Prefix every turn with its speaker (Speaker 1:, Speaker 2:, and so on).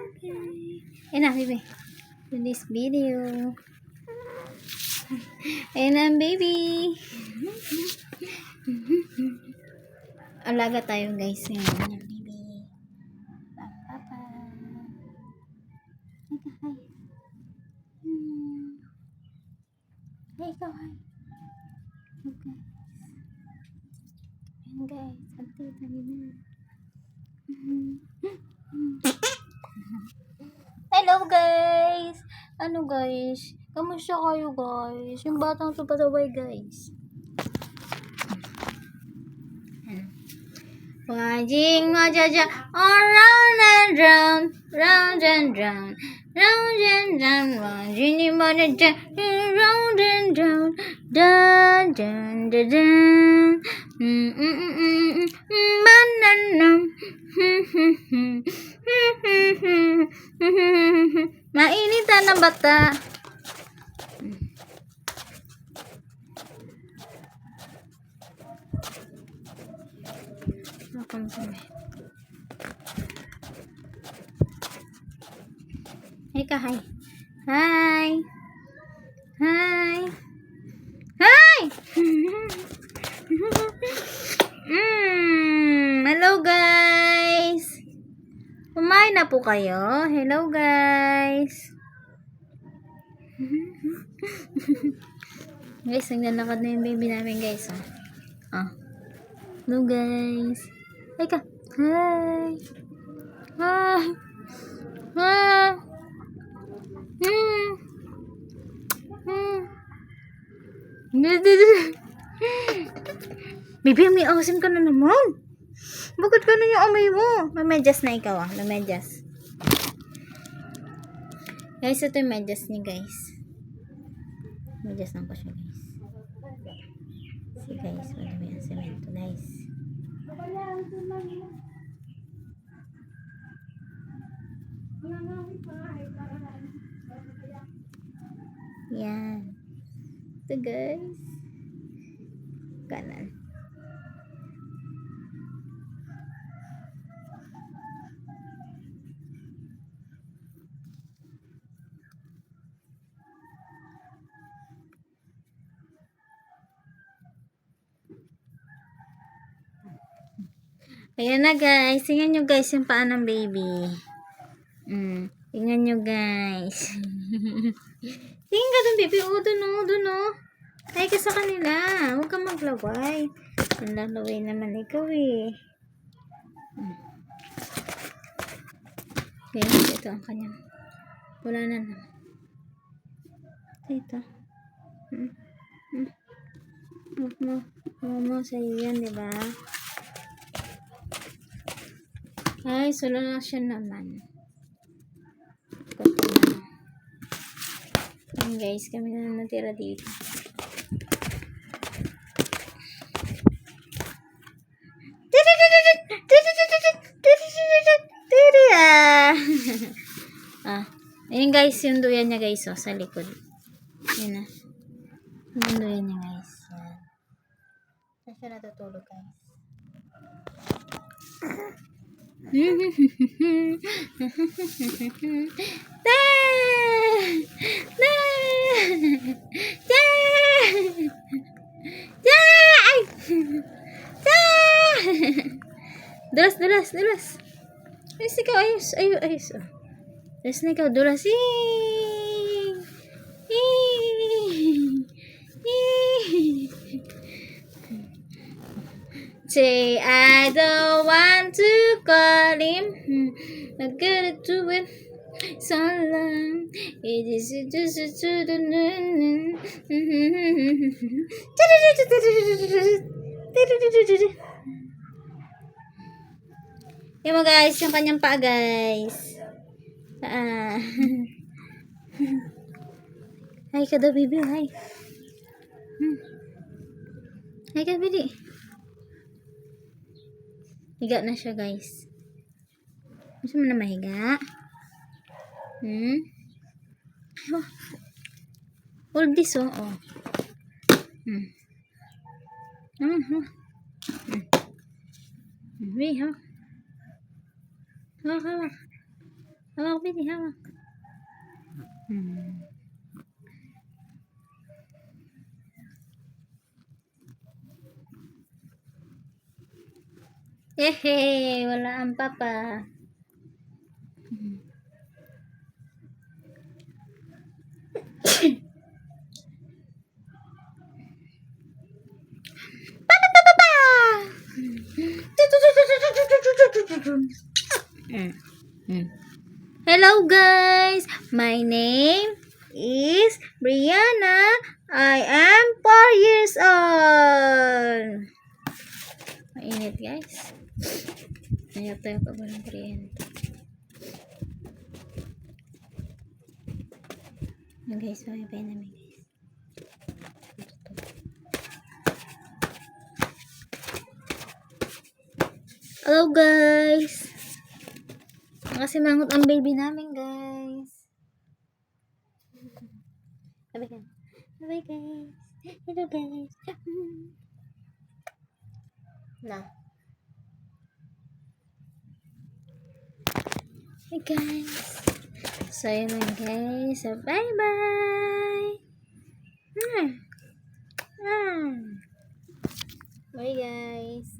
Speaker 1: Okay. Ayan na, baby. In this video. Ayan na, baby. Alaga tayo, guys. Ayan na, baby. Papa. Hi, ikaw, hi. Okay. Ayan, guys. Antay tayo na. Hello, guys! Ano, guys? Kamusta kayo, guys? Yung batang tupataway, guys. Wajing wajaja around and round, round and round, round and round, wajing wajaja round and round, dun dun dun dun, bananam, mainitan na bata. Hey ka, hi. Hi. Hi. Hi. Hello, guys. Kumain na po kayo. Hello, guys. Guys, naglalakad na yung baby namin, guys. Hello, guys. Hey ka. Hi. Hi. Hi. Baby, may asim ka na naman. Bakit ka na yung amay mo? Mamedyas na ikaw, Mamedyas. Guys, ito yung medyas niya, guys. Medyas lang ko siya, guys. See, guys, wala may asim ito, guys. Yan. Ito, guys. Kanan. Ayan na, guys. Tingnan nyo, guys, yung paa ng baby. Tingnan nyo, guys. Tingnan ka dun, baby. O, dun, o. Ay ka sa kanila. Huwag kang maglaway. Ang lalaway naman ikaw, eh. Guys, ito ang kanyang. Wala na naman. Ito. Mo sa'yo yan, diba? Ay, solo na siya naman. Ayan, guys, kami na natira dito. Ayan, guys, yung duyan niya, guys, sa likod. Ayan na. Yung duyan niya, guys. Saan siya natutulog, guys? Dulas. Ayos ikaw, ayos. Dulas na ikaw, dulas. Say I don't want to call him. Not gonna do it so long. It is just to the Yan mo, guys, yung kanyang paa, guys. Hi ka daw, baby. Hi. Hi ka, baby. Higa na siya, guys. Gusto mo na mahiga? Hold this, oh. Hawak. Hawak, baby, hawak. Hmm. Hehe, wala ang papa. Hello guys, my name is Brianna. I am 4 years old. Mainit guys. Ayaw tayo pa ba ng kuryente? Guys, may namin guys. Hello guys. Kasi mangot ang baby namin guys. Bye guys. Bye guys. Hello guys. Na. Hey guys. So yun lang guys. So bye bye. Bye guys.